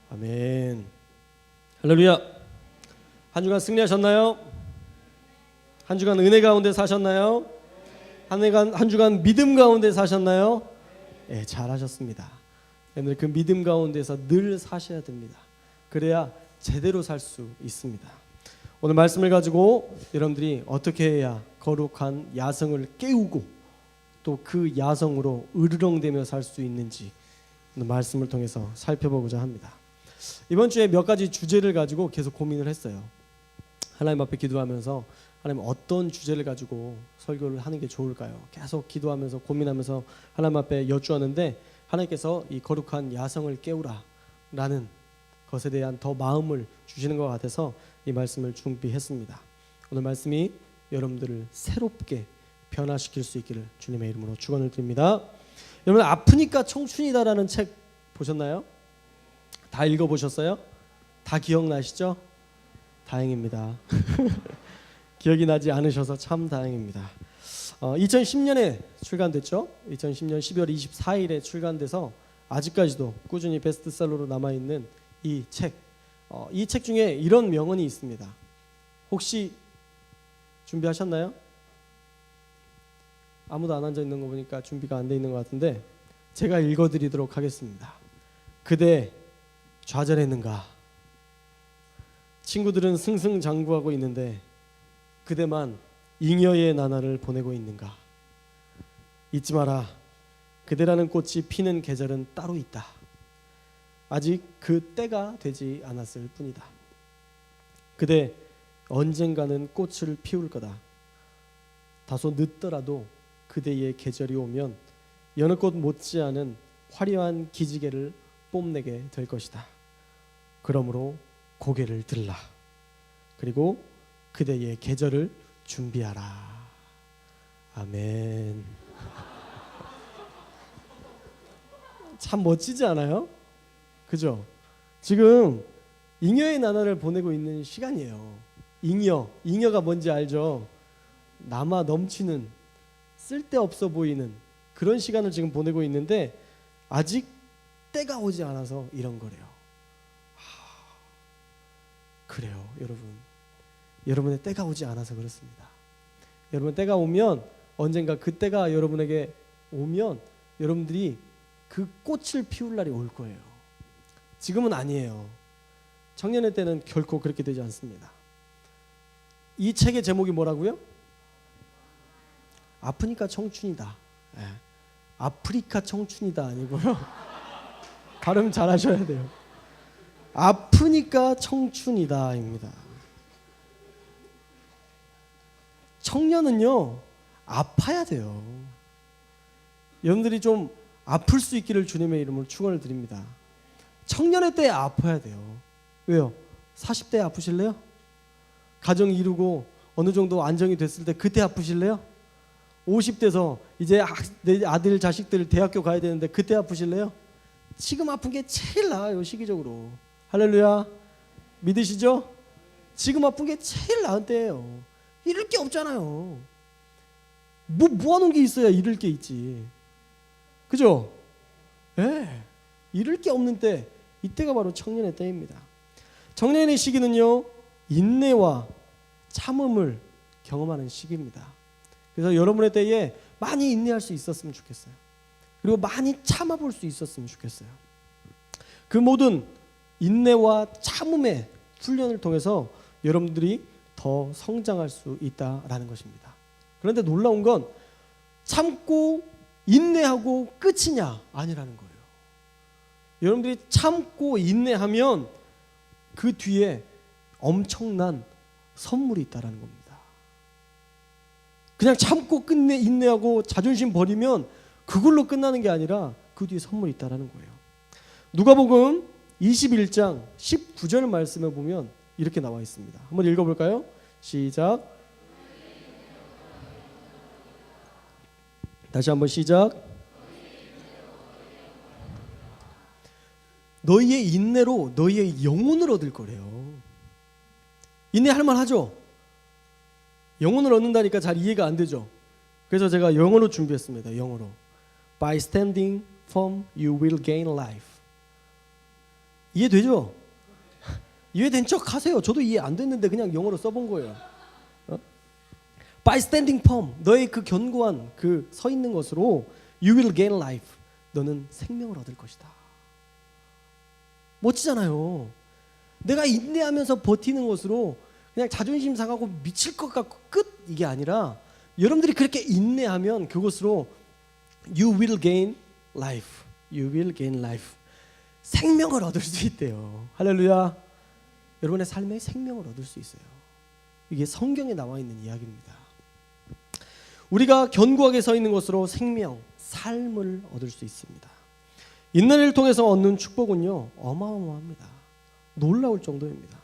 아멘. 할렐루야. 한 주간 승리하셨나요? 한 주간 은혜 가운데 사셨나요? 한 주간 믿음 가운데 사셨나요? 네, 잘하셨습니다. 여러분들 그 믿음 가운데서 늘 사셔야 됩니다. 그래야 제대로 살 수 있습니다. 오늘 말씀을 가지고 여러분들이 어떻게 해야 거룩한 야성을 깨우고 또 그 야성으로 으르렁대며 살 수 있는지 오늘 말씀을 통해서 살펴보고자 합니다. 이번 주에 몇 가지 주제를 가지고 계속 고민을 했어요. 하나님 앞에 기도하면서 하나님 어떤 주제를 가지고 설교를 하는 게 좋을까요? 계속 기도하면서 고민하면서 하나님 앞에 여쭈었는데 하나님께서 이 거룩한 야성을 깨우라 라는 것에 대한 더 마음을 주시는 것 같아서 이 말씀을 준비했습니다. 오늘 말씀이 여러분들을 새롭게 변화시킬 수 있기를 주님의 이름으로 축원을 드립니다. 여러분, 아프니까 청춘이다라는 책 보셨나요? 다 읽어보셨어요? 다 기억나시죠? 다행입니다. 기억이 나지 않으셔서 참 다행입니다. 2010년에 출간됐죠. 2010년 12월 24일에 출간돼서 아직까지도 꾸준히 베스트셀러로 남아있는 이 책. 이 책 중에 이런 명언이 있습니다. 혹시 준비하셨나요? 아무도 안 앉아있는 거 보니까 준비가 안 돼 있는 것 같은데 제가 읽어드리도록 하겠습니다. 그대 좌절했는가? 친구들은 승승장구하고 있는데 그대만 잉여의 나날을 보내고 있는가? 잊지 마라. 그대라는 꽃이 피는 계절은 따로 있다. 아직 그 때가 되지 않았을 뿐이다. 그대 언젠가는 꽃을 피울 거다. 다소 늦더라도 그대의 계절이 오면 여느 꽃 못지않은 화려한 기지개를 뽐내게 될 것이다. 그러므로 고개를 들라. 그리고 그대의 계절을 준비하라. 아멘. 참 멋지지 않아요? 그죠? 지금 잉여의 나날을 보내고 있는 시간이에요. 잉여가 뭔지 알죠? 남아 넘치는 쓸데없어 보이는 그런 시간을 지금 보내고 있는데 아직 때가 오지 않아서 이런 거래요. 그래요, 여러분. 여러분의 때가 오지 않아서 그렇습니다. 여러분 때가 오면 언젠가 그 때가 여러분에게 오면 여러분들이 그 꽃을 피울 날이 올 거예요. 지금은 아니에요. 청년의 때는 결코 그렇게 되지 않습니다. 이 책의 제목이 뭐라고요? 아프니까 청춘이다. 네. 아프리카 청춘이다 아니고요. 발음 잘 하셔야 돼요. 아프니까 청춘이다입니다. 청년은요, 아파야 돼요. 여러분들이 좀 아플 수 있기를 주님의 이름으로 축원을 드립니다. 청년의 때에 아파야 돼요. 왜요? 40대에 아프실래요? 가정 이루고 어느 정도 안정이 됐을 때 그때 아프실래요? 50대서 이제 내 아들 자식들 대학교 가야 되는데 그때 아프실래요? 지금 아픈 게 제일 나아요. 시기적으로. 할렐루야. 믿으시죠? 지금 아픈 게 제일 나은 때예요. 잃을 게 없잖아요. 모아놓은 게 있어야 잃을 게 있지. 그죠? 네. 잃을 게 없는 때, 이때가 바로 청년의 때입니다. 청년의 시기는요, 인내와 참음을 경험하는 시기입니다. 그래서 여러분의 때에 많이 인내할 수 있었으면 좋겠어요. 그리고 많이 참아볼 수 있었으면 좋겠어요. 그 모든 인내와 참음의 훈련을 통해서 여러분들이 더 성장할 수 있다라는 것입니다. 그런데 놀라운 건 참고 인내하고 끝이냐? 아니라는 거예요. 여러분들이 참고 인내하면 그 뒤에 엄청난 선물이 있다라는 겁니다. 그냥 참고 인내하고 자존심 버리면 그걸로 끝나는 게 아니라 그 뒤에 선물이 있다라는 거예요. 누가복음 21장 19절 말씀에 보면 이렇게 나와 있습니다. 한번 읽어볼까요? 시작. 다시 한번 시작. 너희의 인내로 너희의 영혼을 얻을 거래요. 인내할 만하죠? 영혼을 얻는다니까 잘 이해가 안 되죠? 그래서 제가 영어로 준비했습니다. 영어로. By standing firm, you will gain life. 이해되죠? 이해된 척 하세요. 저도 이해 안 됐는데 그냥 영어로 써본 거예요. By standing firm, 너의 그 견고한 그 서 있는 것으로 you will gain life. 너는 생명을 얻을 것이다. 멋지잖아요. 내가 인내하면서 버티는 것으로 그냥 자존심 상하고 미칠 것 같고 끝 이게 아니라 여러분들이 그렇게 인내하면 그것으로 you will gain life. You will gain life. 생명을 얻을 수 있대요. 할렐루야. 여러분의 삶에 생명을 얻을 수 있어요. 이게 성경에 나와 있는 이야기입니다. 우리가 견고하게 서 있는 것으로 생명, 삶을 얻을 수 있습니다. 인내를 통해서 얻는 축복은요, 어마어마합니다. 놀라울 정도입니다.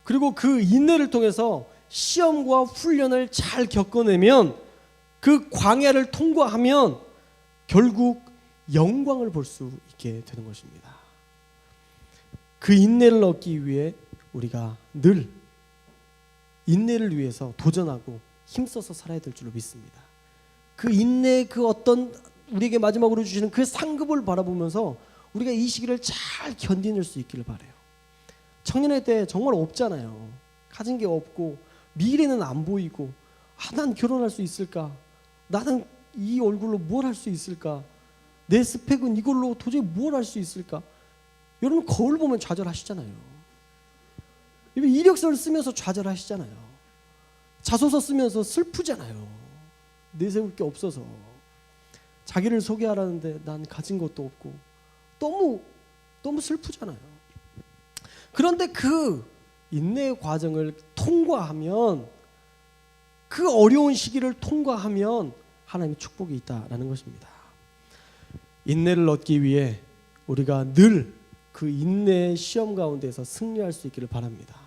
그리고 그 인내를 통해서 시험과 훈련을 잘 겪어내면 그 광야를 통과하면 결국 영광을 볼 수 있게 되는 것입니다. 그 인내를 얻기 위해 우리가 늘 인내를 위해서 도전하고 힘써서 살아야 될 줄로 믿습니다. 그 인내의 그 어떤 우리에게 마지막으로 주시는 그 상급을 바라보면서 우리가 이 시기를 잘 견디낼 수 있기를 바라요. 청년의 때 정말 없잖아요. 가진 게 없고 미래는 안 보이고 난 결혼할 수 있을까? 나는 이 얼굴로 뭘 할 수 있을까? 내 스펙은 이걸로 도저히 뭘 할 수 있을까? 여러분 거울 보면 좌절하시잖아요. 이력서를 쓰면서 좌절하시잖아요. 자소서 쓰면서 슬프잖아요. 내세울 게 없어서. 자기를 소개하라는데 난 가진 것도 없고 너무 슬프잖아요. 그런데 그 인내의 과정을 통과하면 그 어려운 시기를 통과하면 하나님의 축복이 있다라는 것입니다. 인내를 얻기 위해 우리가 늘 그 인내의 시험 가운데서 승리할 수 있기를 바랍니다.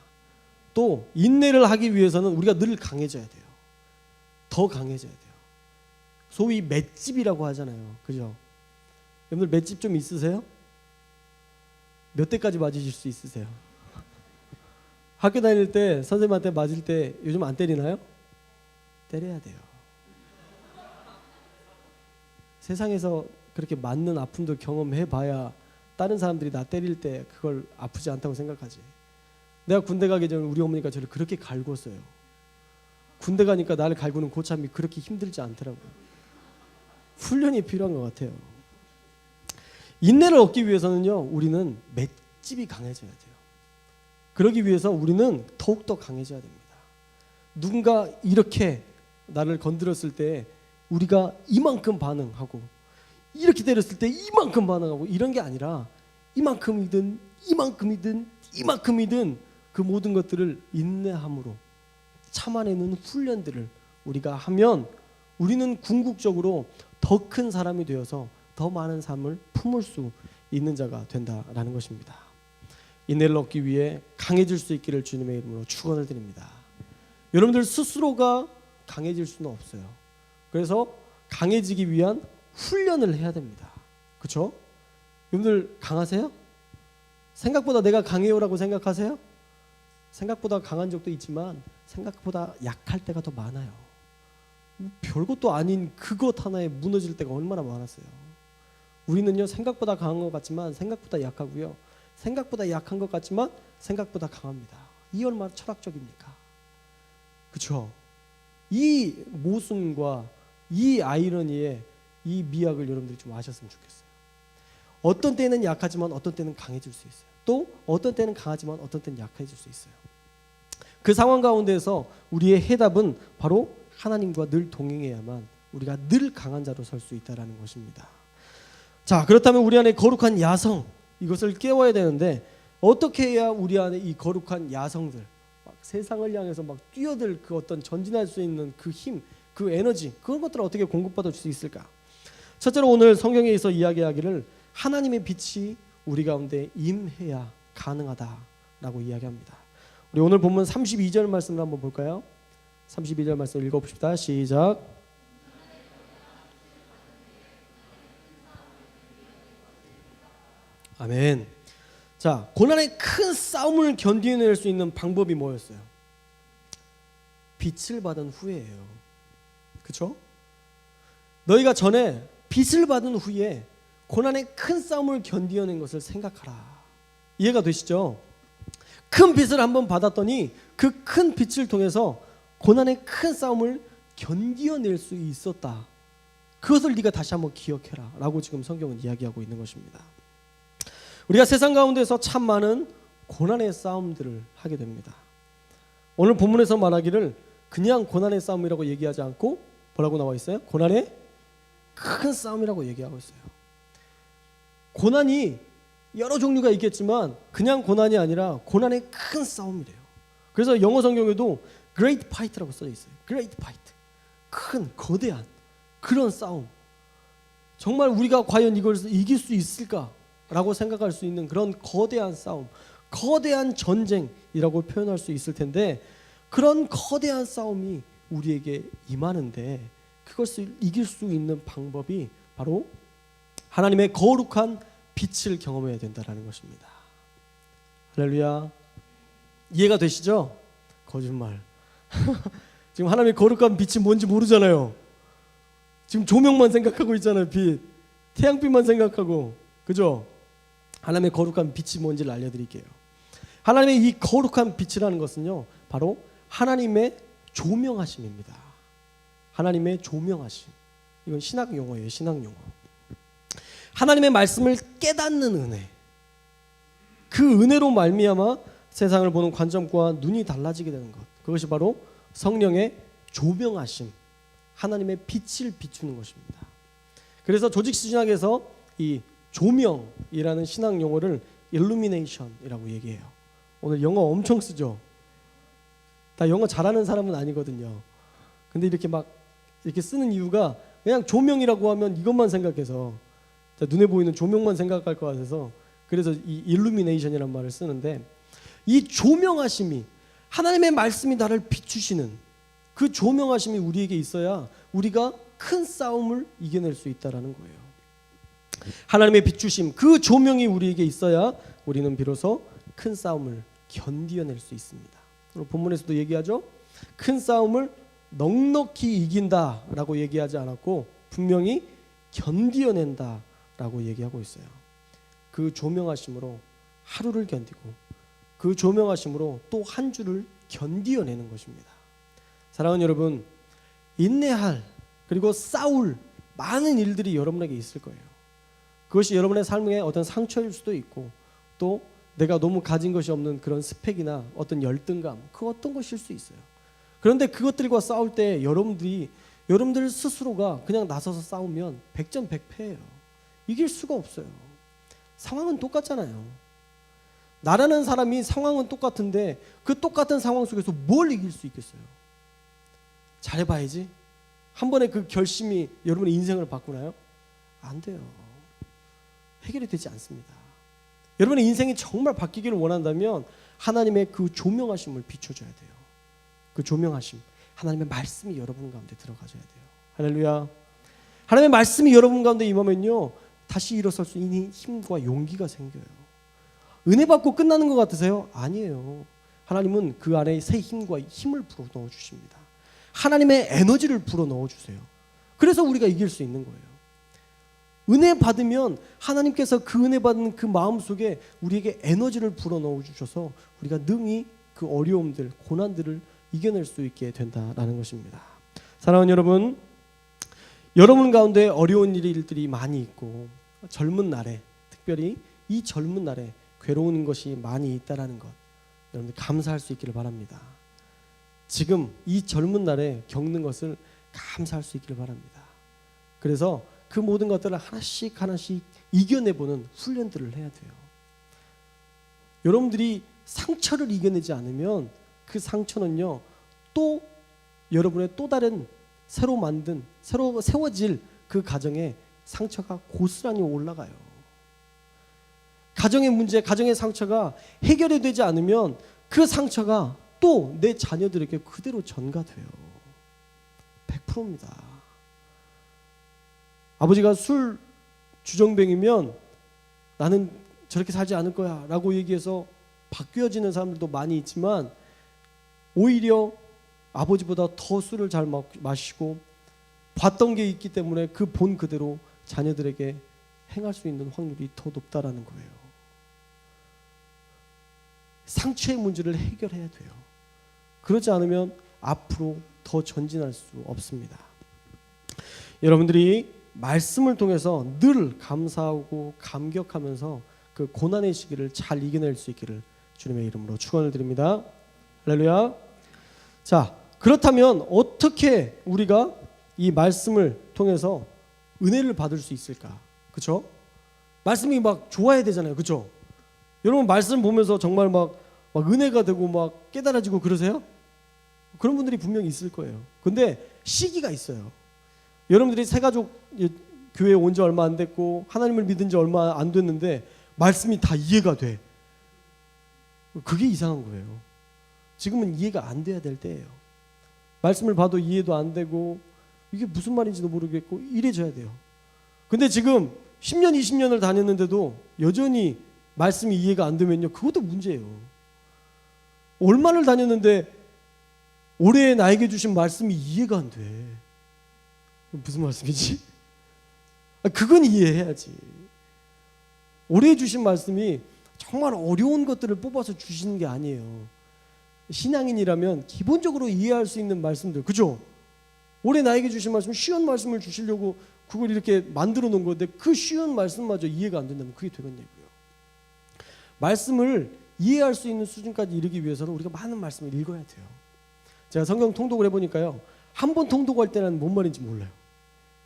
또 인내를 하기 위해서는 우리가 늘 강해져야 돼요. 더 강해져야 돼요. 소위 맷집이라고 하잖아요. 그죠? 여러분들 맷집 좀 있으세요? 몇 대까지 맞으실 수 있으세요? 학교 다닐 때 선생님한테 맞을 때 요즘 안 때리나요? 때려야 돼요. 세상에서 그렇게 맞는 아픔도 경험해봐야 다른 사람들이 나 때릴 때 그걸 아프지 않다고 생각하지. 내가 군대 가기 전에 우리 어머니가 저를 그렇게 갈궜어요. 군대 가니까 나를 갈구는 고참이 그렇게 힘들지 않더라고요. 훈련이 필요한 것 같아요. 인내를 얻기 위해서는요, 우리는 맷집이 강해져야 돼요. 그러기 위해서 우리는 더욱더 강해져야 됩니다. 누군가 이렇게 나를 건드렸을 때 우리가 이만큼 반응하고 이렇게 때렸을 때 이만큼 반응하고 이런 게 아니라 이만큼이든 그 모든 것들을 인내함으로 참아내는 훈련들을 우리가 하면 우리는 궁극적으로 더 큰 사람이 되어서 더 많은 삶을 품을 수 있는 자가 된다라는 것입니다. 인내를 얻기 위해 강해질 수 있기를 주님의 이름으로 축원을 드립니다. 여러분들 스스로가 강해질 수는 없어요. 그래서 강해지기 위한 훈련을 해야 됩니다. 그렇죠? 여러분들 강하세요? 생각보다 내가 강해요라고 생각하세요? 생각보다 강한 적도 있지만 생각보다 약할 때가 더 많아요. 별것도 아닌 그것 하나에 무너질 때가 얼마나 많았어요. 우리는요 생각보다 강한 것 같지만 생각보다 약하고요. 생각보다 약한 것 같지만 생각보다 강합니다. 이 얼마나 철학적입니까? 그렇죠? 이 모순과 이 아이러니에 이 미학을 여러분들이 좀 아셨으면 좋겠어요. 어떤 때는 약하지만 어떤 때는 강해질 수 있어요. 또 어떤 때는 강하지만 어떤 때는 약해질 수 있어요. 그 상황 가운데서 우리의 해답은 바로 하나님과 늘 동행해야만 우리가 늘 강한 자로 설 수 있다는 것입니다. 자, 그렇다면 우리 안에 거룩한 야성 이것을 깨워야 되는데 어떻게 해야 우리 안에 이 거룩한 야성들 막 세상을 향해서 막 뛰어들 그 어떤 전진할 수 있는 그 힘, 그 에너지 그런 것들을 어떻게 공급받을 수 있을까? 첫째로 오늘 성경에서 이야기하기를 하나님의 빛이 우리 가운데 임해야 가능하다라고 이야기합니다. 우리 오늘 본문 32절 말씀을 한번 볼까요? 32절 말씀 읽어봅시다. 시작. 아멘. 자, 고난의 큰 싸움을 견디낼 수 있는 방법이 뭐였어요? 빛을 받은 후에예요. 그렇죠? 너희가 전에 빛을 받은 후에 고난의 큰 싸움을 견디어낸 것을 생각하라. 이해가 되시죠? 큰 빚을 한번 받았더니 그 큰 빚을 통해서 고난의 큰 싸움을 견디어낼 수 있었다. 그것을 네가 다시 한번 기억해라 라고 지금 성경은 이야기하고 있는 것입니다. 우리가 세상 가운데서 참 많은 고난의 싸움들을 하게 됩니다. 오늘 본문에서 말하기를 그냥 고난의 싸움이라고 얘기하지 않고 뭐라고 나와 있어요? 고난의 큰 싸움이라고 얘기하고 있어요. 고난이 여러 종류가 있겠지만 그냥 고난이 아니라 고난의 큰 싸움이래요. 그래서 영어 성경에도 Great Fight라고 써져 있어요. Great Fight. 큰 거대한 그런 싸움. 정말 우리가 과연 이걸 이길 수 있을까라고 생각할 수 있는 그런 거대한 싸움, 거대한 전쟁이라고 표현할 수 있을 텐데 그런 거대한 싸움이 우리에게 임하는데 그것을 이길 수 있는 방법이 바로 하나님의 거룩한 빛을 경험해야 된다는 것입니다. 할렐루야. 이해가 되시죠? 거짓말. 지금 하나님의 거룩한 빛이 뭔지 모르잖아요. 지금 조명만 생각하고 있잖아요. 빛. 태양빛만 생각하고. 그죠? 하나님의 거룩한 빛이 뭔지를 알려드릴게요. 하나님의 이 거룩한 빛이라는 것은요, 바로 하나님의 조명하심입니다. 하나님의 조명하심. 이건 신학 용어예요. 신학 용어. 하나님의 말씀을 깨닫는 은혜. 그 은혜로 말미암아 세상을 보는 관점과 눈이 달라지게 되는 것. 그것이 바로 성령의 조명하심. 하나님의 빛을 비추는 것입니다. 그래서 조직신학에서 이 조명이라는 신학 용어를 illumination이라고 얘기해요. 오늘 영어 엄청 쓰죠. 다 영어 잘하는 사람은 아니거든요. 근데 이렇게 막 이렇게 쓰는 이유가 그냥 조명이라고 하면 이것만 생각해서 눈에 보이는 조명만 생각할 것 같아서 그래서 이 illumination이라는 말을 쓰는데 이 조명하심이 하나님의 말씀이 나를 비추시는 그 조명하심이 우리에게 있어야 우리가 큰 싸움을 이겨낼 수 있다는 거예요. 하나님의 비추심, 그 조명이 우리에게 있어야 우리는 비로소 큰 싸움을 견디어낼 수 있습니다. 본문에서도 얘기하죠. 큰 싸움을 넉넉히 이긴다라고 얘기하지 않았고 분명히 견디어낸다라고 얘기하고 있어요. 그 조명하심으로 하루를 견디고 그 조명하심으로 또 한 주를 견디어내는 것입니다. 사랑하는 여러분, 인내할 그리고 싸울 많은 일들이 여러분에게 있을 거예요. 그것이 여러분의 삶의 어떤 상처일 수도 있고 또 내가 너무 가진 것이 없는 그런 스펙이나 어떤 열등감, 그 어떤 것일 수 있어요. 그런데 그것들과 싸울 때 여러분들 스스로가 그냥 나서서 싸우면 백전백패예요. 이길 수가 없어요. 상황은 똑같잖아요. 나라는 사람이 상황은 똑같은데 그 똑같은 상황 속에서 뭘 이길 수 있겠어요? 잘해봐야지. 한 번에 그 결심이 여러분의 인생을 바꾸나요? 안 돼요. 해결이 되지 않습니다. 여러분의 인생이 정말 바뀌기를 원한다면 하나님의 그 조명하심을 비춰줘야 돼요. 그 조명하심, 하나님의 말씀이 여러분 가운데 들어가줘야 돼요. 할렐루야. 하나님의 말씀이 여러분 가운데 임하면요 다시 일어설 수 있는 힘과 용기가 생겨요. 은혜 받고 끝나는 것 같으세요? 아니에요. 하나님은 그 안에 새 힘과 힘을 불어 넣어주십니다. 하나님의 에너지를 불어 넣어주세요. 그래서 우리가 이길 수 있는 거예요. 은혜 받으면 하나님께서 그 은혜 받은 그 마음 속에 우리에게 에너지를 불어 넣어주셔서 우리가 능히 그 어려움들, 고난들을 이겨낼 수 있게 된다라는 것입니다. 사랑하는 여러분, 여러분 가운데 어려운 일들이 많이 있고 젊은 날에, 특별히 이 젊은 날에 괴로운 것이 많이 있다라는 것 여러분들 감사할 수 있기를 바랍니다. 지금 이 젊은 날에 겪는 것을 감사할 수 있기를 바랍니다. 그래서 그 모든 것들을 하나씩 이겨내보는 훈련들을 해야 돼요. 여러분들이 상처를 이겨내지 않으면 그 상처는요 또 여러분의 또 다른 새로 세워질 그 가정에 상처가 고스란히 올라가요. 가정의 문제, 가정의 상처가 해결이 되지 않으면 그 상처가 또 내 자녀들에게 그대로 전가돼요. 100%입니다. 아버지가 술 주정뱅이면 나는 저렇게 살지 않을 거야 라고 얘기해서 바뀌어지는 사람들도 많이 있지만 오히려 아버지보다 더 술을 잘 마시고 봤던 게 있기 때문에 그 본 그대로 자녀들에게 행할 수 있는 확률이 더 높다라는 거예요. 상처의 문제를 해결해야 돼요. 그렇지 않으면 앞으로 더 전진할 수 없습니다. 여러분들이 말씀을 통해서 늘 감사하고 감격하면서 그 고난의 시기를 잘 이겨낼 수 있기를 주님의 이름으로 축원을 드립니다. 할렐루야. 자, 그렇다면 어떻게 우리가 이 말씀을 통해서 은혜를 받을 수 있을까? 그렇죠? 말씀이 막 좋아야 되잖아요. 그렇죠? 여러분 말씀 보면서 정말 막 은혜가 되고 막 깨달아지고 그러세요? 그런 분들이 분명히 있을 거예요. 근데 시기가 있어요. 여러분들이 새가족 교회에 온 지 얼마 안 됐고 하나님을 믿은 지 얼마 안 됐는데 말씀이 다 이해가 돼. 그게 이상한 거예요. 지금은 이해가 안 돼야 될 때예요. 말씀을 봐도 이해도 안 되고 이게 무슨 말인지도 모르겠고 이래져야 돼요. 근데 지금 10년, 20년을 다녔는데도 여전히 말씀이 이해가 안 되면요, 그것도 문제예요. 얼마를 다녔는데 올해 나에게 주신 말씀이 이해가 안 돼. 무슨 말씀이지? 그건 이해해야지. 올해 주신 말씀이 정말 어려운 것들을 뽑아서 주시는 게 아니에요. 신앙인이라면 기본적으로 이해할 수 있는 말씀들, 그죠? 올해 나에게 주신 말씀, 쉬운 말씀을 주시려고 그걸 이렇게 만들어 놓은 건데 그 쉬운 말씀마저 이해가 안 된다면 그게 되겠냐고요. 말씀을 이해할 수 있는 수준까지 이르기 위해서는 우리가 많은 말씀을 읽어야 돼요. 제가 성경 통독을 해보니까요, 한 번 통독할 때는 뭔 말인지 몰라요.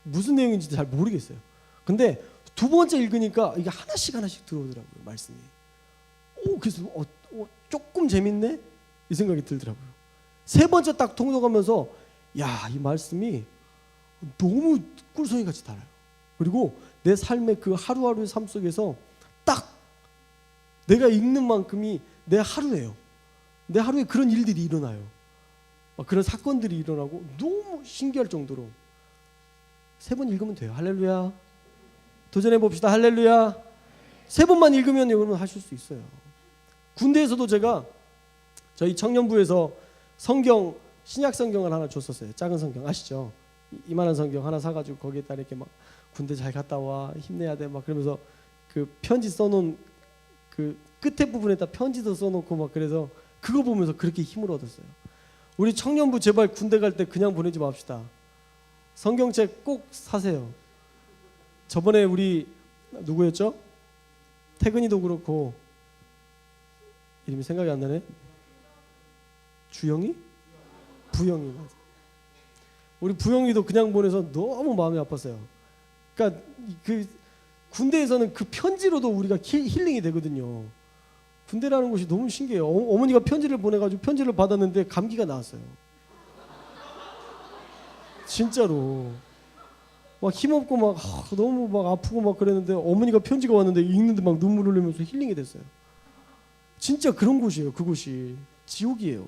무슨 내용인지 잘 모르겠어요. 근데 두 번째 읽으니까 이게 하나씩 들어오더라고요, 말씀이. 그래서 조금 재밌네? 이 생각이 들더라고요. 세 번째 딱 통독하면서 야, 이 말씀이 너무 꿀송이 같이 달아요. 그리고 내 삶의 그 하루하루의 삶 속에서 딱 내가 읽는 만큼이 내 하루예요. 내 하루에 그런 일들이 일어나요. 그런 사건들이 일어나고 너무 신기할 정도로 세 번 읽으면 돼요. 할렐루야. 도전해 봅시다. 할렐루야. 세 번만 읽으면 여러분 하실 수 있어요. 군대에서도 제가 저희 청년부에서 성경, 신약 성경을 하나 줬었어요. 작은 성경 아시죠? 이만한 성경 하나 사가지고 거기에다 이렇게 막 군대 잘 갔다 와, 힘내야 돼 막 그러면서 그 편지 써놓은 그 끝에 부분에다 편지도 써놓고 막 그래서 그거 보면서 그렇게 힘을 얻었어요. 우리 청년부 제발 군대 갈 때 그냥 보내지 맙시다. 성경책 꼭 사세요. 저번에 우리 누구였죠? 태근이도 그렇고 이름이 생각이 안 나네. 주영이? 부영이. 우리 부영이도 그냥 보내서 너무 마음이 아팠어요. 그러니까 그 군대에서는 그 편지로도 우리가 힐링이 되거든요. 군대라는 곳이 너무 신기해요. 어머니가 편지를 보내가지고 편지를 받았는데 감기가 나왔어요. 진짜로. 막 힘없고 막 너무 막 아프고 막 그랬는데 어머니가 편지가 왔는데 읽는데 막 눈물 흘리면서 힐링이 됐어요. 진짜 그런 곳이에요. 그곳이 지옥이에요.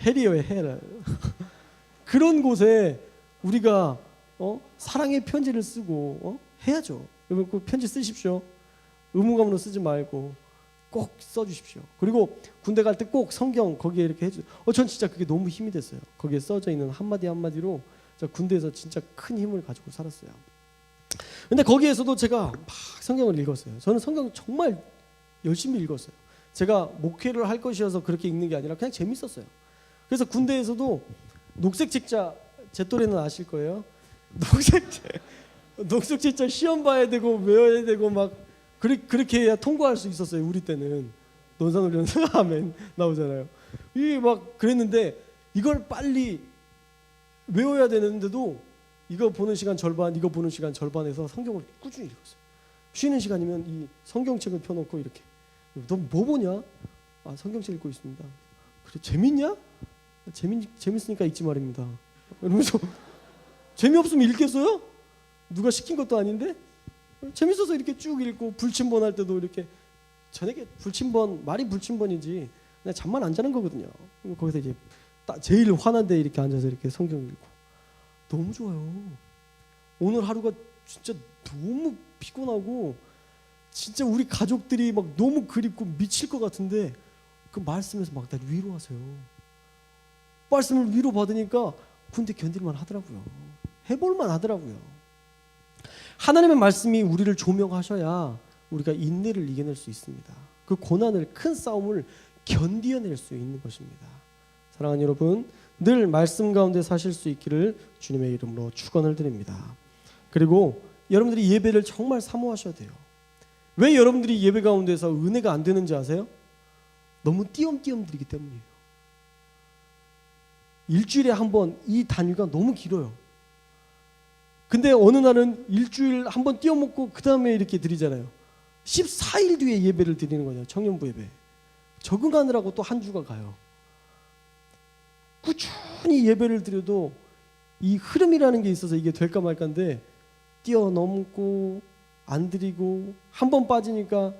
헬이에요, 헬. 그런 곳에 우리가 사랑의 편지를 쓰고 해야죠. 여러분 그 편지 쓰십시오. 의무감으로 쓰지 말고 꼭 써주십시오. 그리고 군대 갈 때 꼭 성경 거기에 이렇게 해주세요. 전 진짜 그게 너무 힘이 됐어요. 거기에 써져 있는 한마디 한마디로 군대에서 진짜 큰 힘을 가지고 살았어요. 근데 거기에서도 제가 막 성경을 읽었어요. 저는 성경 정말 열심히 읽었어요. 제가 목회를 할 것이어서 그렇게 읽는 게 아니라 그냥 재밌었어요. 그래서 군대에서도 녹색 책자, 제 또래는 아실 거예요. 녹색 책자 시험 봐야 되고 외워야 되고 막 그렇게 해야 통과할 수 있었어요. 우리 때는 논산훈련 아멘 나오잖아요. 이 막 그랬는데 이걸 빨리 외워야 되는데도 이거 보는 시간 절반, 이거 보는 시간 절반에서 성경을 꾸준히 읽었어요. 쉬는 시간이면 이 성경책을 펴놓고 이렇게 너 뭐 보냐? 성경책 읽고 있습니다. 그래 재밌냐? 재밌으니까 읽지 말입니다. 이러면서 재미없으면 읽겠어요? 누가 시킨 것도 아닌데 재밌어서 이렇게 쭉 읽고 불침번 할 때도 이렇게 저녁에 불침번 말이 불침번이지 그냥 잠만 안 자는 거거든요. 거기서 이제 제일 화난데 이렇게 앉아서 이렇게 성경 읽고 너무 좋아요. 오늘 하루가 진짜 너무 피곤하고 진짜 우리 가족들이 막 너무 그립고 미칠 것 같은데 그 말씀에서 막 날 위로하세요. 말씀을 위로받으니까 군대 견딜만 하더라고요. 해볼만 하더라고요. 하나님의 말씀이 우리를 조명하셔야 우리가 인내를 이겨낼 수 있습니다. 그 고난을, 큰 싸움을 견디어낼 수 있는 것입니다. 사랑하는 여러분, 늘 말씀 가운데 사실 수 있기를 주님의 이름으로 축원을 드립니다. 그리고 여러분들이 예배를 정말 사모하셔야 돼요. 왜 여러분들이 예배 가운데서 은혜가 안 되는지 아세요? 너무 띄엄띄엄 드리기 때문이에요. 일주일에 한 번 이 단위가 너무 길어요. 근데 어느 날은 일주일 한 번 띄워먹고 그 다음에 이렇게 드리잖아요. 14일 뒤에 예배를 드리는 거잖아요. 청년부 예배. 적응하느라고 또 한 주가 가요. 꾸준히 예배를 드려도 이 흐름이라는 게 있어서 이게 될까 말까인데 뛰어넘고 안 드리고 한 번 빠지니까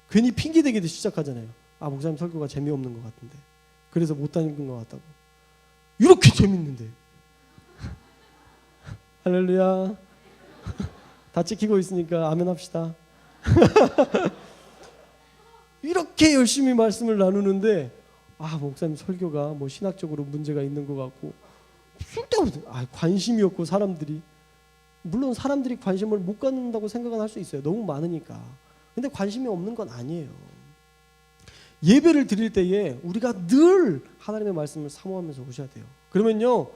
괜히 핑계대기도 시작하잖아요. 아, 목사님 설교가 재미없는 것 같은데, 그래서 못 다니는 것 같다고. 이렇게 재밌는데. 할렐루야. 다 찍히고 있으니까 아멘 합시다. 이렇게 열심히 말씀을 나누는데 아, 목사님 설교가 뭐 신학적으로 문제가 있는 것 같고 쓸데없는, 관심이 없고 사람들이, 물론 사람들이 관심을 못 갖는다고 생각은 할 수 있어요. 너무 많으니까. 근데 관심이 없는 건 아니에요. 예배를 드릴 때에 우리가 늘 하나님의 말씀을 사모하면서 오셔야 돼요. 그러면요,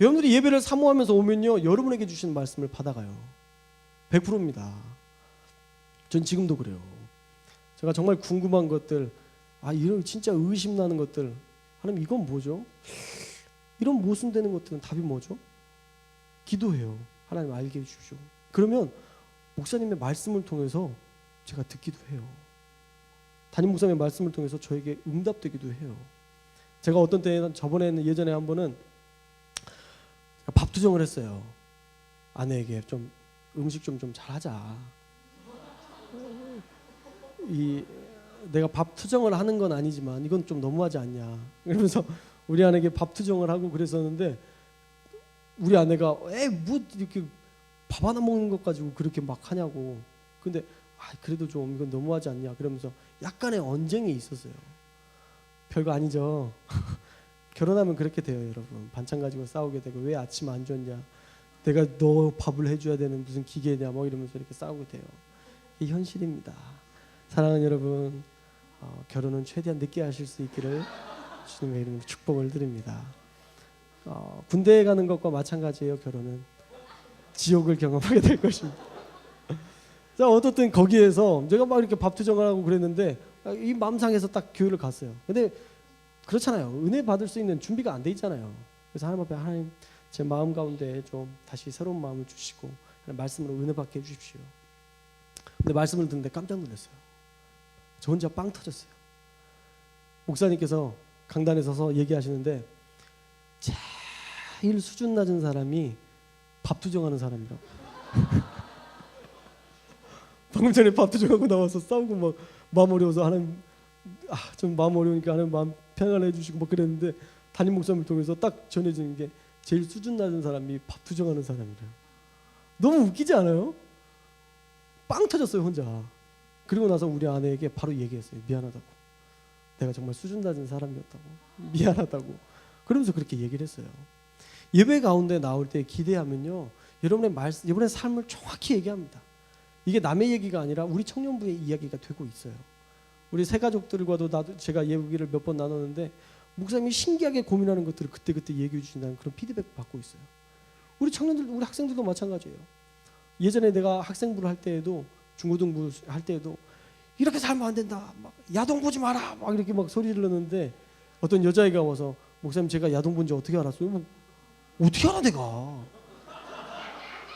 여러분들이 예배를 사모하면서 오면요, 여러분에게 주신 말씀을 받아가요. 100%입니다. 전 지금도 그래요. 제가 정말 궁금한 것들, 이런 진짜 의심나는 것들, 하나님 이건 뭐죠? 이런 모순되는 것들은 답이 뭐죠? 기도해요. 하나님 알게 해주십시오. 그러면 목사님의 말씀을 통해서 제가 듣기도 해요. 담임 목사님의 말씀을 통해서 저에게 응답되기도 해요. 제가 어떤 때는 예전에 한 번은 밥투정을 했어요. 아내에게 좀 음식 좀 잘하자. 내가 밥투정을 하는 건 아니지만 이건 좀 너무하지 않냐. 그러면서 우리 아내에게 밥투정을 하고 그랬었는데 우리 아내가 뭐 이렇게 밥 하나 먹는 것 가지고 그렇게 막 하냐고. 근데 그래도 좀 이건 너무하지 않냐 그러면서 약간의 언쟁이 있었어요. 별거 아니죠. 결혼하면 그렇게 돼요, 여러분. 반찬 가지고 싸우게 되고, 왜 아침 안 줬냐, 내가 너 밥을 해줘야 되는 무슨 기계냐, 뭐 이러면서 이렇게 싸우게 돼요. 이게 현실입니다. 사랑하는 여러분, 결혼은 최대한 늦게 하실 수 있기를 주님의 이름으로 축복을 드립니다. 군대에 가는 것과 마찬가지예요. 결혼은 지옥을 경험하게 될 것입니다. 자, 어떻든 거기에서 제가 막 이렇게 밥투정을 하고 그랬는데 이 맘상에서 딱 교회를 갔어요. 근데 그렇잖아요. 은혜 받을 수 있는 준비가 안 돼 있잖아요. 그래서 하나님 앞에, 하나님 제 마음 가운데 좀 다시 새로운 마음을 주시고 말씀으로 은혜 받게 해주십시오. 근데 말씀을 듣는데 깜짝 놀랐어요. 저 혼자 빵 터졌어요. 목사님께서 강단에 서서 얘기하시는데 제일 수준 낮은 사람이 밥투정하는 사람이라고. 방금 전에 밥투정하고 나와서 싸우고 막 마음 어려워서 하나님 좀 마음 어려우니까 하나님 마음 평안해 주시고 막 그랬는데 담임 목사님을 통해서 딱 전해지는 게 제일 수준 낮은 사람이 밥투정하는 사람이래요. 너무 웃기지 않아요? 빵 터졌어요, 혼자. 그리고 나서 우리 아내에게 바로 얘기했어요. 미안하다고. 내가 정말 수준 낮은 사람이었다고. 미안하다고. 그러면서 그렇게 얘기를 했어요. 예배 가운데 나올 때 기대하면요, 여러분의 삶을 정확히 얘기합니다. 이게 남의 얘기가 아니라 우리 청년부의 이야기가 되고 있어요. 우리 새 가족들과도 제가 얘기를 몇 번 나눴는데 목사님이 신기하게 고민하는 것들을 그때그때 얘기해 주신다는 그런 피드백 받고 있어요. 우리 청년들, 우리 학생들도 마찬가지예요. 예전에 내가 학생부를 할 때에도, 중고등부 할 때에도 이렇게 살면 안 된다, 막 야동 보지 마라, 막 이렇게 막 소리를 넣는데 어떤 여자애가 와서, 목사님 제가 야동 본지 어떻게 알았어요? 뭐, 어떻게 알아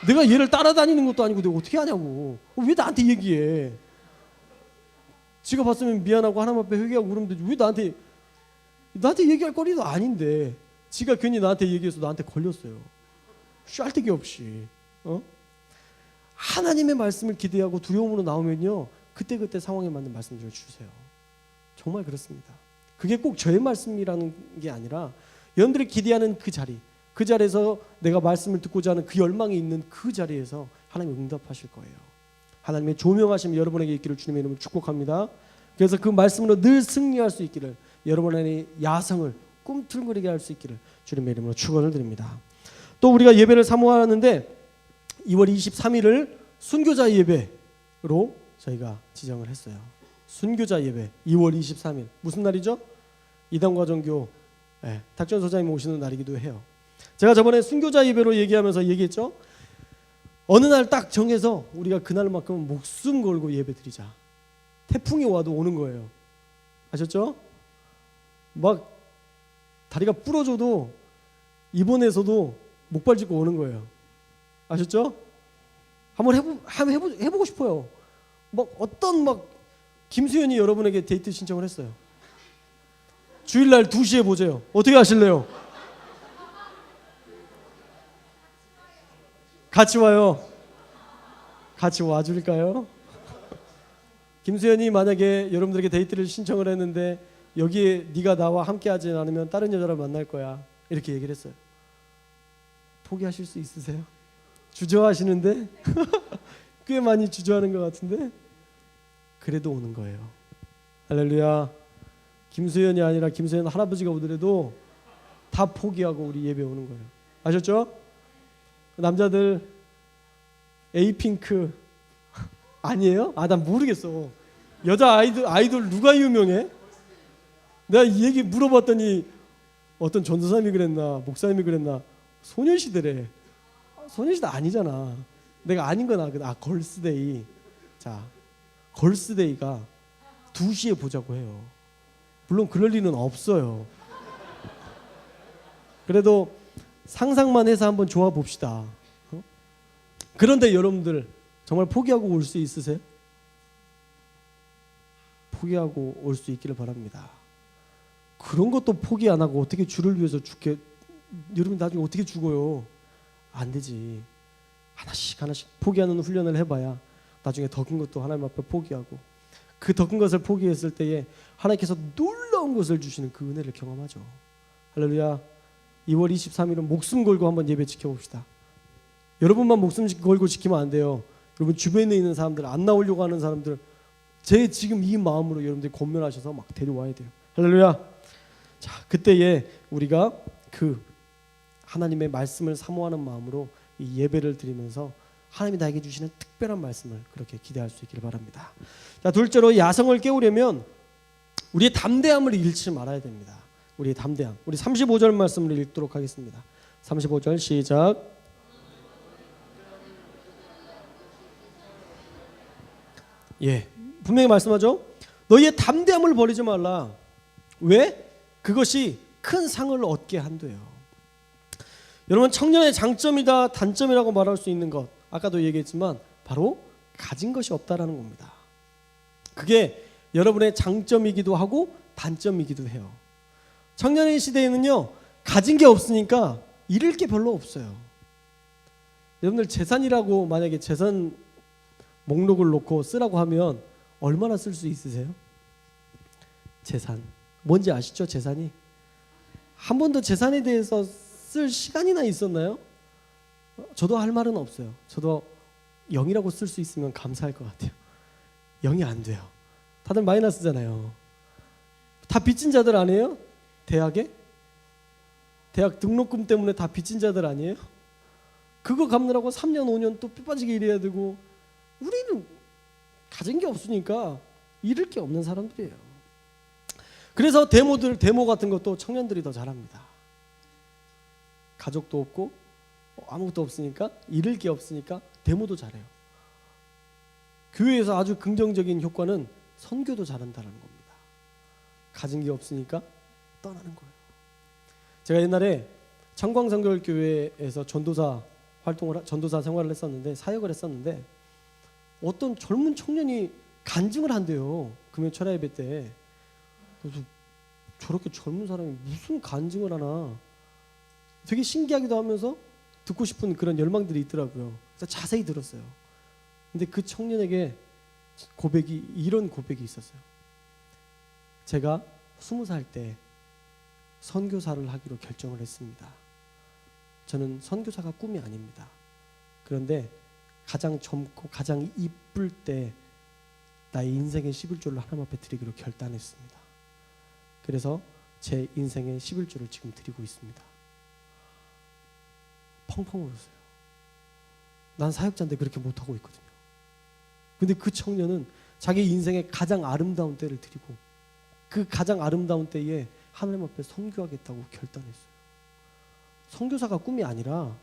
내가 얘를 따라다니는 것도 아니고 내가 어떻게 하냐고. 왜 나한테 얘기해? 지가 봤으면 미안하고 하나님 앞에 회개하고 그러면 되지. 왜 나한테 얘기할 거리도 아닌데 지가 괜히 나한테 얘기해서 나한테 걸렸어요. 쌀데기 없이. 하나님의 말씀을 기대하고 두려움으로 나오면요, 그때그때 상황에 맞는 말씀들을 주세요. 정말 그렇습니다. 그게 꼭 저의 말씀이라는 게 아니라 여러분들이 기대하는 그 자리에서 내가 말씀을 듣고자 하는 그 열망이 있는 그 자리에서 하나님 응답하실 거예요. 하나님의 조명하심이 여러분에게 있기를 주님의 이름으로 축복합니다. 그래서 그 말씀으로 늘 승리할 수 있기를, 여러분의 야성을 꿈틀거리게 할 수 있기를 주님의 이름으로 축원을 드립니다. 또 우리가 예배를 사모하는데 2월 23일을 순교자 예배로 저희가 지정을 했어요. 순교자 예배 2월 23일 무슨 날이죠? 이단과정교 탁전 소장님 오시는 날이기도 해요. 제가 저번에 순교자 예배로 얘기하면서 얘기했죠. 어느 날 딱 정해서 우리가 그날만큼은 목숨 걸고 예배 드리자. 태풍이 와도 오는 거예요. 아셨죠? 막 다리가 부러져도 입원해서도 목발 짚고 오는 거예요. 아셨죠? 한번 해보고 싶어요. 막 어떤 김수현이 여러분에게 데이트 신청을 했어요. 주일날 2시에 보세요. 어떻게 하실래요? 같이 와요. 같이 와줄까요? 김수현이 만약에 여러분들에게 데이트를 신청을 했는데 여기에 네가 나와 함께 하지 않으면 다른 여자를 만날 거야 이렇게 얘기를 했어요. 포기하실 수 있으세요? 주저하시는데? 꽤 많이 주저하는 것 같은데? 그래도 오는 거예요. 할렐루야. 김수현이 아니라 김수현 할아버지가 오더라도 다 포기하고 우리 예배 오는 거예요. 아셨죠? 남자들 에이핑크 아니에요? 난 모르겠어. 여자 아이돌 누가 유명해? 내가 이 얘기 물어봤더니 어떤 전도사님이 그랬나 목사님이 그랬나 소녀시대래. 소녀시대 아니잖아. 내가 아닌 건 알거든. 걸스데이. 자, 걸스데이가 2시에 보자고 해요. 물론 그럴 리는 없어요. 그래도 상상만 해서 한번 좋아 봅시다. 그런데 여러분들 정말 포기하고 올 수 있으세요? 포기하고 올 수 있기를 바랍니다. 그런 것도 포기 안 하고 어떻게 주를 위해서 죽게, 여러분 나중에 어떻게 죽어요? 안 되지. 하나씩 포기하는 훈련을 해봐야 나중에 더 큰 것도 하나님 앞에 포기하고 그 더 큰 것을 포기했을 때에 하나님께서 놀라운 것을 주시는 그 은혜를 경험하죠. 할렐루야. 2월 23일은 목숨 걸고 한번 예배 지켜봅시다. 여러분만 목숨 걸고 지키면 안 돼요. 여러분 주변에 있는 사람들, 안 나오려고 하는 사람들, 제 지금 이 마음으로 여러분들이 권면하셔서 막 데려와야 돼요. 할렐루야. 자, 그때에 우리가 그 하나님의 말씀을 사모하는 마음으로 이 예배를 드리면서 하나님이 나에게 주시는 특별한 말씀을 그렇게 기대할 수 있기를 바랍니다. 자, 둘째로 야성을 깨우려면 우리의 담대함을 잃지 말아야 됩니다. 우리의 담대함. 우리 35절 말씀을 읽도록 하겠습니다. 35절 시작. 분명히 말씀하죠. 너희의 담대함을 버리지 말라. 왜? 그것이 큰 상을 얻게 한대요. 여러분, 청년의 장점이다 단점이라고 말할 수 있는 것, 아까도 얘기했지만 바로 가진 것이 없다라는 겁니다. 그게 여러분의 장점이기도 하고 단점이기도 해요. 청년의 시대에는요, 가진 게 없으니까 잃을 게 별로 없어요. 여러분들 재산이라고 만약에 재산 목록을 놓고 쓰라고 하면 얼마나 쓸 수 있으세요? 재산. 뭔지 아시죠? 재산이. 한 번도 재산에 대해서 쓸 시간이나 있었나요? 저도 할 말은 없어요. 저도 0이라고 쓸 수 있으면 감사할 것 같아요. 0이 안 돼요. 다들 마이너스잖아요. 다 빚진 자들 아니에요? 대학에? 대학 등록금 때문에 다 빚진 자들 아니에요? 그거 갚느라고 3년 5년 또 뼈빠지게 일해야 되고, 우리는 가진 게 없으니까 잃을 게 없는 사람들이에요. 그래서 데모 같은 것도 청년들이 더 잘합니다. 가족도 없고 아무것도 없으니까, 잃을 게 없으니까 데모도 잘해요. 교회에서 아주 긍정적인 효과는 선교도 잘한다는 겁니다. 가진 게 없으니까 떠나는 거예요. 제가 옛날에 청광성결교회에서 전도사 생활을 했었는데, 사역을 했었는데, 어떤 젊은 청년이 간증을 한대요. 금요 철야 예배 때. 그래서 저렇게 젊은 사람이 무슨 간증을 하나 되게 신기하기도 하면서 듣고 싶은 그런 열망들이 있더라고요. 그래서 자세히 들었어요. 근데 그 청년에게 이런 고백이 있었어요. 제가 20살 때 선교사를 하기로 결정을 했습니다. 저는 선교사가 꿈이 아닙니다. 그런데 가장 젊고 가장 이쁠 때 나의 인생의 11조를 하나님 앞에 드리기로 결단했습니다. 그래서 제 인생의 11조를 지금 드리고 있습니다. 펑펑 울었어요. 난 사역자인데 그렇게 못하고 있거든요. 근데 그 청년은 자기 인생의 가장 아름다운 때를 드리고 그 가장 아름다운 때에 하나님 앞에 선교하겠다고 결단했어요. 선교사가 꿈이 아니라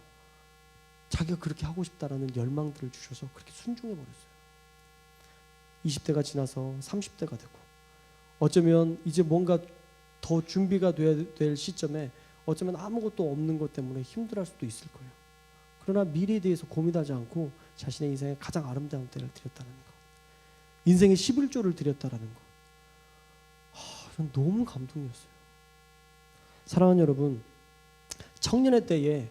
자기가 그렇게 하고 싶다라는 열망들을 주셔서 그렇게 순종해 버렸어요. 20대가 지나서 30대가 되고 어쩌면 이제 뭔가 더 준비가 될 시점에 어쩌면 아무것도 없는 것 때문에 힘들어할 수도 있을 거예요. 그러나 미래에 대해서 고민하지 않고 자신의 인생의 가장 아름다운 때를 드렸다는 것, 인생의 11조를 드렸다라는 것, 전 너무 감동이었어요. 사랑하는 여러분, 청년의 때에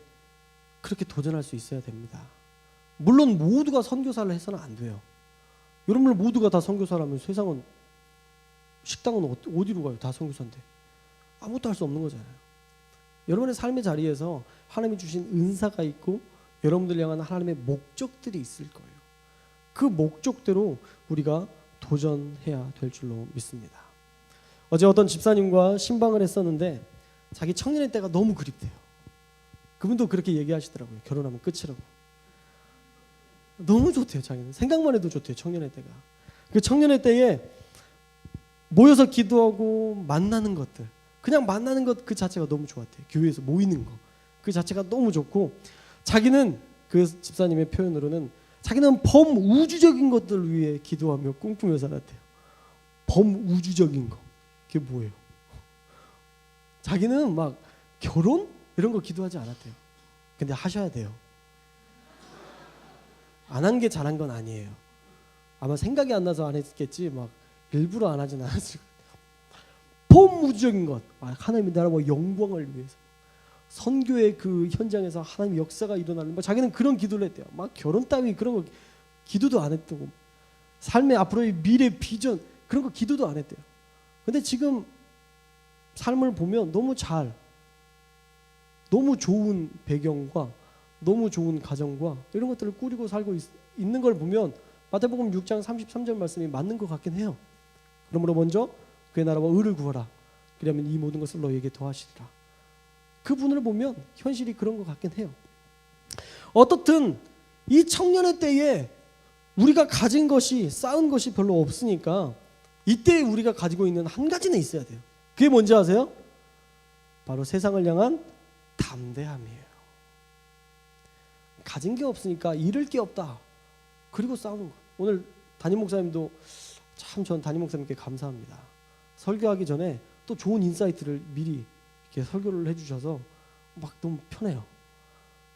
그렇게 도전할 수 있어야 됩니다. 물론 모두가 선교사를 해서는 안 돼요. 여러분들 모두가 다 선교사라면 세상은, 식당은 어디로 가요? 다 선교사인데 아무것도 할 수 없는 거잖아요. 여러분의 삶의 자리에서 하나님이 주신 은사가 있고 여러분들 향한 하나님의 목적들이 있을 거예요. 그 목적대로 우리가 도전해야 될 줄로 믿습니다. 어제 어떤 집사님과 신방을 했었는데 자기 청년의 때가 너무 그립대요. 그분도 그렇게 얘기하시더라고요. 결혼하면 끝이라고. 너무 좋대요. 자기는 생각만 해도 좋대요. 청년의 때가. 그 청년의 때에 모여서 기도하고 만나는 것들, 그냥 만나는 것 그 자체가 너무 좋았대요. 교회에서 모이는 거 그 자체가 너무 좋고, 자기는 그 집사님의 표현으로는 자기는 범우주적인 것들을 위해 기도하며 꿈꾸며 살았대요. 범우주적인 거, 그게 뭐예요? 자기는 막 결혼 이런 거 기도하지 않았대요. 근데 하셔야 돼요. 안 한 게 잘한 건 아니에요. 아마 생각이 안 나서 안 했겠지 막 일부러 안 하진 않았을 거예요. 범우주적인 것, 하나님의 나라와 영광을 위해서 선교의 그 현장에서 하나님의 역사가 일어나는, 자기는 그런 기도를 했대요. 막 결혼 따위 그런 거 기도도 안 했다고, 삶의 앞으로의 미래 비전 그런 거 기도도 안 했대요. 근데 지금 삶을 보면 너무 좋은 배경과 너무 좋은 가정과 이런 것들을 꾸리고 살고 있는 걸 보면 마태복음 6장 33절 말씀이 맞는 것 같긴 해요. 그러므로 먼저 그의 나라와 의를 구하라. 그러면 이 모든 것을 너희에게 더하시리라. 그분을 보면 현실이 그런 것 같긴 해요. 어떻든 이 청년의 때에 우리가 가진 것이, 쌓은 것이 별로 없으니까 이때 우리가 가지고 있는 한 가지는 있어야 돼요. 그게 뭔지 아세요? 바로 세상을 향한 담대함이에요. 가진 게 없으니까 잃을 게 없다. 그리고 싸우는 거. 오늘 담임 목사님도 참, 전 담임 목사님께 감사합니다. 설교하기 전에 또 좋은 인사이트를 미리 이렇게 설교를 해주셔서 막 너무 편해요.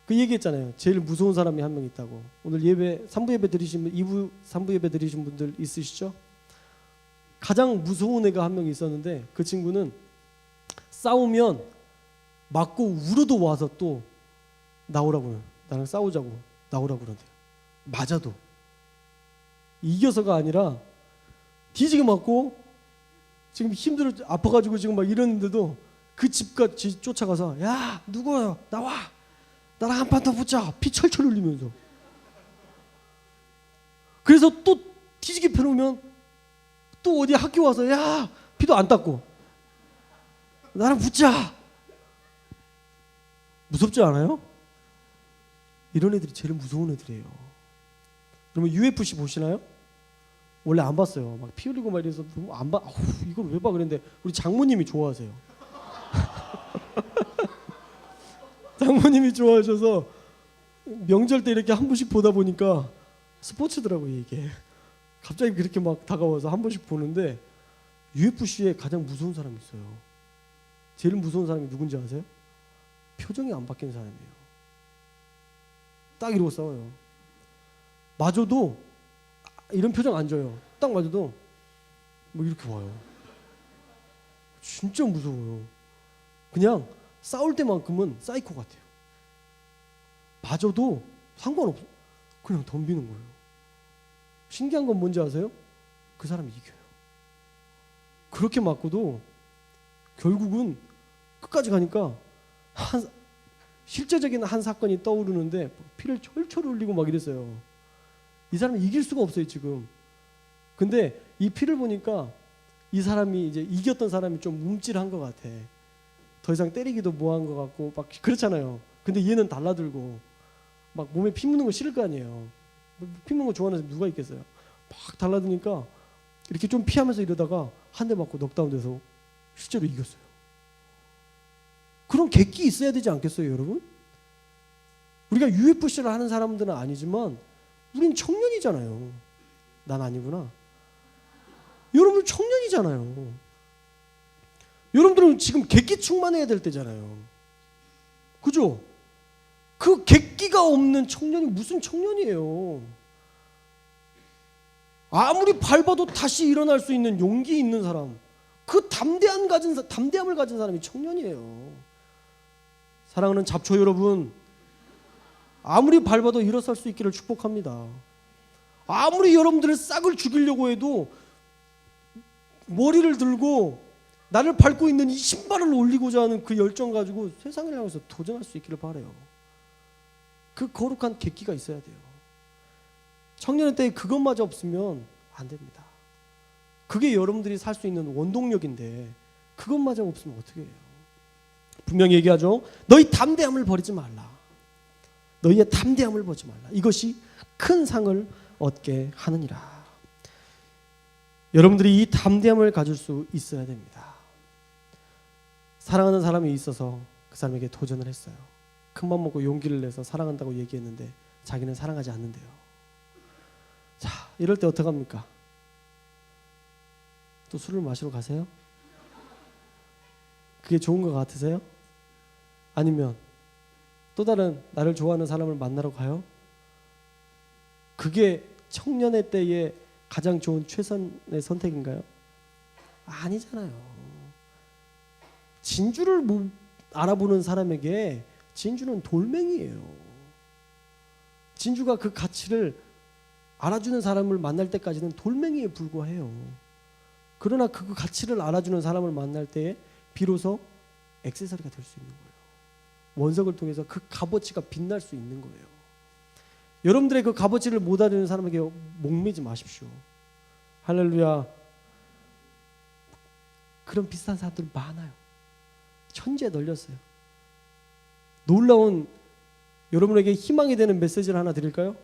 그 얘기했잖아요. 제일 무서운 사람이 한 명 있다고. 오늘 예배 3부 예배 드리신 분, 2부 3부 예배 드리신 분들 있으시죠? 가장 무서운 애가 한 명 있었는데 그 친구는 싸우면 맞고 울어도 와서 또 나오라고, 나랑 싸우자고 나오라고 그런대요. 맞아도 이겨서가 아니라 뒤지게 맞고 지금 힘들어 아파가지고 지금 막 이러는데도 그 집까지 쫓아가서, 야 누구야 나와, 나랑 한 판 더 붙자, 피 철철 흘리면서. 그래서 또 뒤지게 펴놓으면 또 어디 학교 와서, 야 피도 안 닦고 나랑 붙자. 무섭지 않아요? 이런 애들이 제일 무서운 애들이에요. 그러면 UFC 보시나요? 원래 안 봤어요. 막 피 흘리고 막 이래서 안 봐. 이걸 왜 봐? 그랬는데 우리 장모님이 좋아하세요. 장모님이 좋아하셔서 명절 때 이렇게 한 번씩 보다 보니까 스포츠더라고요, 이게. 갑자기 그렇게 막 다가와서 한 번씩 보는데 UFC에 가장 무서운 사람이 있어요. 제일 무서운 사람이 누군지 아세요? 표정이 안 바뀌는 사람이에요. 딱 이러고 싸워요. 맞아도 이런 표정 안 져요. 딱 맞아도 뭐 이렇게 와요. 진짜 무서워요. 그냥 싸울 때만큼은 사이코 같아요. 맞아도 상관없어. 그냥 덤비는 거예요. 신기한 건 뭔지 아세요? 그 사람이 이겨요. 그렇게 맞고도 결국은 끝까지 가니까 실제적인 한 사건이 떠오르는데 피를 철철 흘리고 막 이랬어요. 이 사람은 이길 수가 없어요 지금. 근데 이 피를 보니까 이 사람이, 이제 이겼던 사람이 좀 움찔한 것 같아. 더 이상 때리기도 뭐한 것 같고 막 그렇잖아요. 근데 얘는 달라들고 막 몸에 피 묻는 거 싫을 거 아니에요. 피 묻는 거 좋아하는 사람 누가 있겠어요. 막 달라드니까 이렇게 좀 피하면서 이러다가 한 대 맞고 넉다운돼서 실제로 이겼어요. 그런 객기 있어야 되지 않겠어요, 여러분? 우리가 UFC를 하는 사람들은 아니지만 우린 청년이잖아요. 난 아니구나. 여러분 청년이잖아요. 여러분들은 지금 객기 충만해야 될 때잖아요. 그죠? 그 객기가 없는 청년이 무슨 청년이에요? 아무리 밟아도 다시 일어날 수 있는 용기 있는 사람, 그 담대함을 가진 사람이 청년이에요. 사랑하는 잡초 여러분, 아무리 밟아도 일어설 수 있기를 축복합니다. 아무리 여러분들의 싹을 죽이려고 해도 머리를 들고 나를 밟고 있는 이 신발을 올리고자 하는 그 열정 가지고 세상을 향해서 도전할 수 있기를 바라요. 그 거룩한 객기가 있어야 돼요. 청년의 때에 그것마저 없으면 안 됩니다. 그게 여러분들이 살 수 있는 원동력인데 그것마저 없으면 어떻게 해요? 분명히 얘기하죠. 너희 담대함을 버리지 말라. 너희의 담대함을 버리지 말라. 이것이 큰 상을 얻게 하느니라. 여러분들이 이 담대함을 가질 수 있어야 됩니다. 사랑하는 사람이 있어서 그 사람에게 도전을 했어요. 큰맘 먹고 용기를 내서 사랑한다고 얘기했는데 자기는 사랑하지 않는데요. 자, 이럴 때 어떡합니까? 또 술을 마시러 가세요? 그게 좋은 것 같으세요? 아니면 또 다른 나를 좋아하는 사람을 만나러 가요? 그게 청년의 때의 가장 좋은 최선의 선택인가요? 아니잖아요. 진주를 알아보는 사람에게 진주는 돌멩이에요. 진주가 그 가치를 알아주는 사람을 만날 때까지는 돌멩이에 불과해요. 그러나 그 가치를 알아주는 사람을 만날 때에 비로소 액세서리가 될 수 있는 거예요. 원석을 통해서 그 값어치가 빛날 수 있는 거예요. 여러분들의 그 값어치를 못 알아주는 사람에게 목매지 마십시오. 할렐루야. 그런 비슷한 사람들 많아요. 천지에 널렸어요. 놀라운 여러분에게 희망이 되는 메시지를 하나 드릴까요?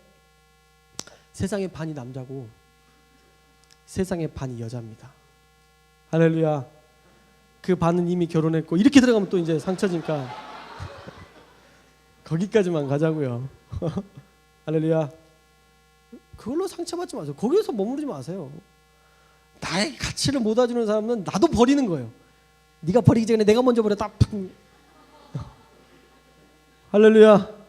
세상의 반이 남자고 세상의 반이 여자입니다. 할렐루야. 그 반은 이미 결혼했고 이렇게 들어가면 또 이제 상처니까 거기까지만 가자고요. 할렐루야. 그걸로 상처받지 마세요. 거기에서 머무르지 마세요. 나의 가치를 못 알아주는 사람은 나도 버리는 거예요. 네가 버리기 전에 내가 먼저 버렸다. 할렐루야.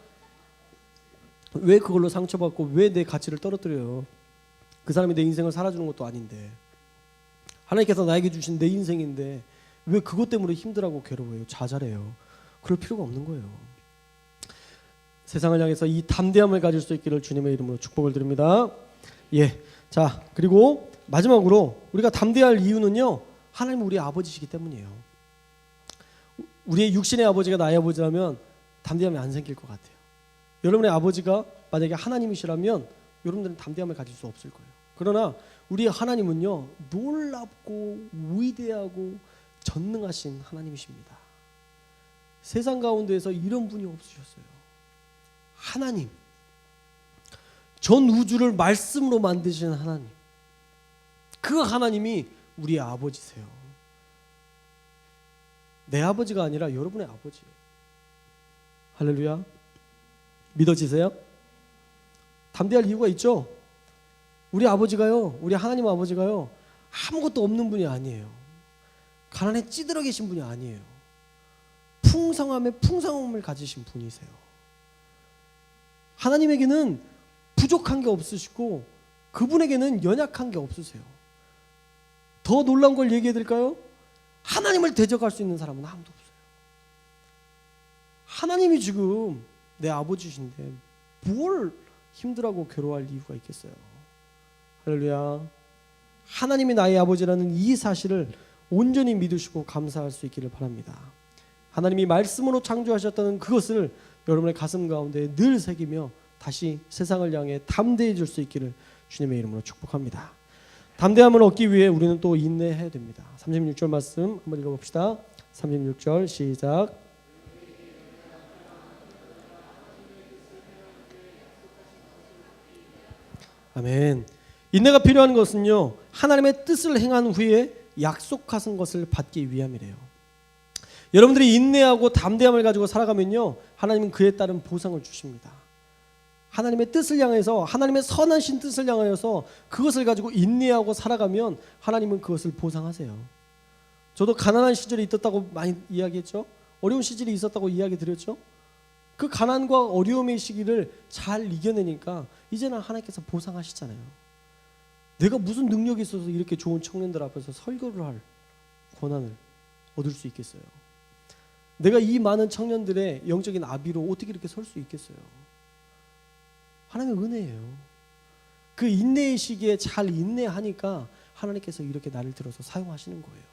왜 그걸로 상처받고 왜 내 가치를 떨어뜨려요? 그 사람이 내 인생을 살아주는 것도 아닌데, 하나님께서 나에게 주신 내 인생인데 왜 그것 때문에 힘들하고 괴로워요? 좌절해요. 그럴 필요가 없는 거예요. 세상을 향해서 이 담대함을 가질 수 있기를 주님의 이름으로 축복을 드립니다. 예. 자, 그리고 마지막으로 우리가 담대할 이유는요, 하나님은 우리 아버지시기 때문이에요. 우리의 육신의 아버지가 나의 아버지라면 담대함이 안 생길 것 같아요. 여러분의 아버지가 만약에 하나님이시라면 여러분들은 담대함을 가질 수 없을 거예요. 그러나 우리의 하나님은요, 놀랍고 위대하고 전능하신 하나님이십니다. 세상 가운데에서 이런 분이 없으셨어요. 하나님, 전 우주를 말씀으로 만드신 하나님, 그 하나님이 우리의 아버지세요. 내 아버지가 아니라 여러분의 아버지예요. 할렐루야. 믿어지세요? 담대할 이유가 있죠. 우리 아버지가요, 우리 하나님 아버지가요, 아무것도 없는 분이 아니에요. 가난에 찌들어 계신 분이 아니에요. 풍성함에 풍성함을 가지신 분이세요. 하나님에게는 부족한 게 없으시고 그분에게는 연약한 게 없으세요. 더 놀라운 걸 얘기해 드릴까요? 하나님을 대적할 수 있는 사람은 아무도 없어요. 하나님이 지금 내 아버지신데 뭘 힘들하고 괴로워할 이유가 있겠어요? 할렐루야. 하나님이 나의 아버지라는 이 사실을 온전히 믿으시고 감사할 수 있기를 바랍니다. 하나님이 말씀으로 창조하셨다는 그것을 여러분의 가슴 가운데 늘 새기며 다시 세상을 향해 담대해질 수 있기를 주님의 이름으로 축복합니다. 담대함을 얻기 위해 우리는 또 인내해야 됩니다. 36절 말씀 한번 읽어봅시다. 36절 시작. 아멘. 인내가 필요한 것은요, 하나님의 뜻을 행한 후에 약속하신 것을 받기 위함이래요. 여러분들이 인내하고 담대함을 가지고 살아가면요, 하나님은 그에 따른 보상을 주십니다. 하나님의 뜻을 향해서, 하나님의 선하신 뜻을 향하여서 그것을 가지고 인내하고 살아가면 하나님은 그것을 보상하세요. 저도 가난한 시절이 있었다고 많이 이야기했죠. 어려운 시절이 있었다고 이야기 드렸죠. 그 가난과 어려움의 시기를 잘 이겨내니까 이제는 하나님께서 보상하시잖아요. 내가 무슨 능력이 있어서 이렇게 좋은 청년들 앞에서 설교를 할 권한을 얻을 수 있겠어요? 내가 이 많은 청년들의 영적인 아비로 어떻게 이렇게 설 수 있겠어요? 하나님의 은혜예요. 그 인내의 시기에 잘 인내하니까 하나님께서 이렇게 나를 들어서 사용하시는 거예요.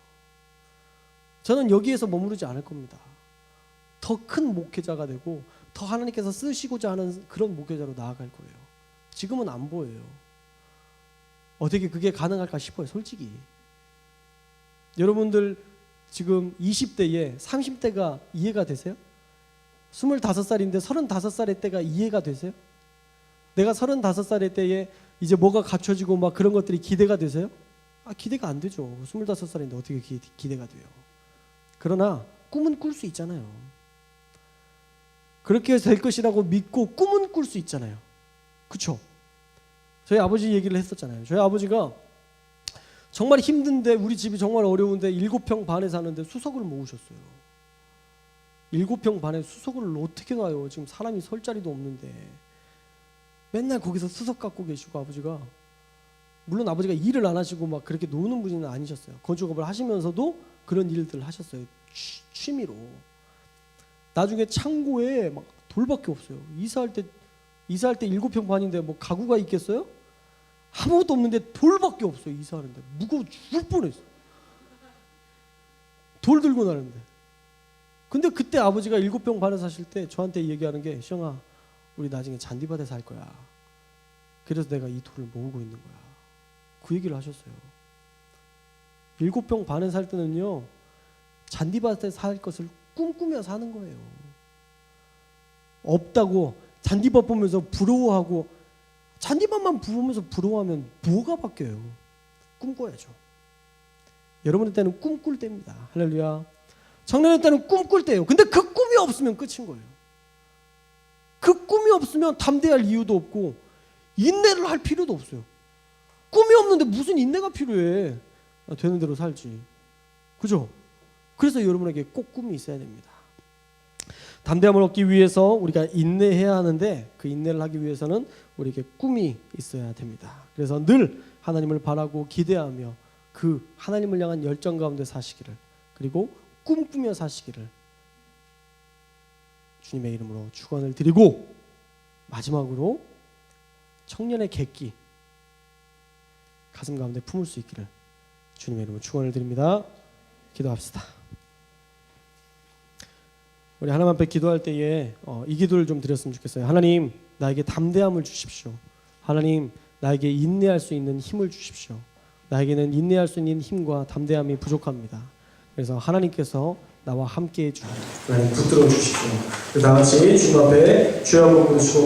저는 여기에서 머무르지 않을 겁니다. 더 큰 목회자가 되고 더 하나님께서 쓰시고자 하는 그런 목회자로 나아갈 거예요. 지금은 안 보여요. 어떻게 그게 가능할까 싶어요, 솔직히. 여러분들 지금 20대에 30대가 이해가 되세요? 25살인데 35살의 때가 이해가 되세요? 내가 35살의 때에 이제 뭐가 갖춰지고 막 그런 것들이 기대가 되세요? 기대가 안 되죠. 25살인데 어떻게 기대가 돼요? 그러나 꿈은 꿀 수 있잖아요. 그렇게 될 것이라고 믿고 꿈은 꿀 수 있잖아요. 그렇죠? 저희 아버지 얘기를 했었잖아요. 저희 아버지가 정말 힘든데, 우리 집이 정말 어려운데 7평 반에 사는데 수석을 모으셨어요. 7평 반에 수석을 어떻게 놔요? 지금 사람이 설 자리도 없는데. 맨날 거기서 수석 갖고 계시고, 아버지가 물론 아버지가 일을 안 하시고 막 그렇게 노는 분은 아니셨어요. 건축업을 하시면서도 그런 일들을 하셨어요. 취미로. 나중에 창고에 막 돌밖에 없어요. 이사할 때 7평 반인데 뭐 가구가 있겠어요? 아무것도 없는데 돌밖에 없어요. 이사하는데 무거워 죽을 뻔했어요. 돌 들고 나는데. 근데 그때 아버지가 7평 반에 사실 때 저한테 얘기하는 게, 시영아, 우리 나중에 잔디밭에 살 거야. 그래서 내가 이 돌을 모으고 있는 거야. 그 얘기를 하셨어요. 7평 반에 살 때는요, 잔디밭에 살 것을 꿈꾸며 사는 거예요. 없다고 잔디밭 보면서 부러워하고, 잔디밭만 보면서 부러워하면 뭐가 바뀌어요? 꿈꿔야죠. 여러분의 때는 꿈꿀 때입니다. 할렐루야. 청년의 때는 꿈꿀 때예요. 근데 그 꿈이 없으면 끝인 거예요. 그 꿈이 없으면 담대할 이유도 없고 인내를 할 필요도 없어요. 꿈이 없는데 무슨 인내가 필요해? 되는 대로 살지. 그죠? 그래서 여러분에게 꼭 꿈이 있어야 됩니다. 담대함을 얻기 위해서 우리가 인내해야 하는데, 그 인내를 하기 위해서는 우리에게 꿈이 있어야 됩니다. 그래서 늘 하나님을 바라고 기대하며 그 하나님을 향한 열정 가운데 사시기를, 그리고 꿈꾸며 사시기를 주님의 이름으로 축원을 드리고, 마지막으로 청년의 객기 가슴 가운데 품을 수 있기를 주님의 이름으로 축원을 드립니다. 기도합시다. 우리 하나님 앞에 기도할 때에 이 기도를 좀 드렸으면 좋겠어요. 하나님, 나에게 담대함을 주십시오. 하나님, 나에게 인내할 수 있는 힘을 주십시오. 나에게는 인내할 수 있는 힘과 담대함이 부족합니다. 그래서 하나님께서 나와 함께해 주십시오. 하나님, 붙들어 주십시오. 다 같이 주님 앞에 주여 한번 부르시고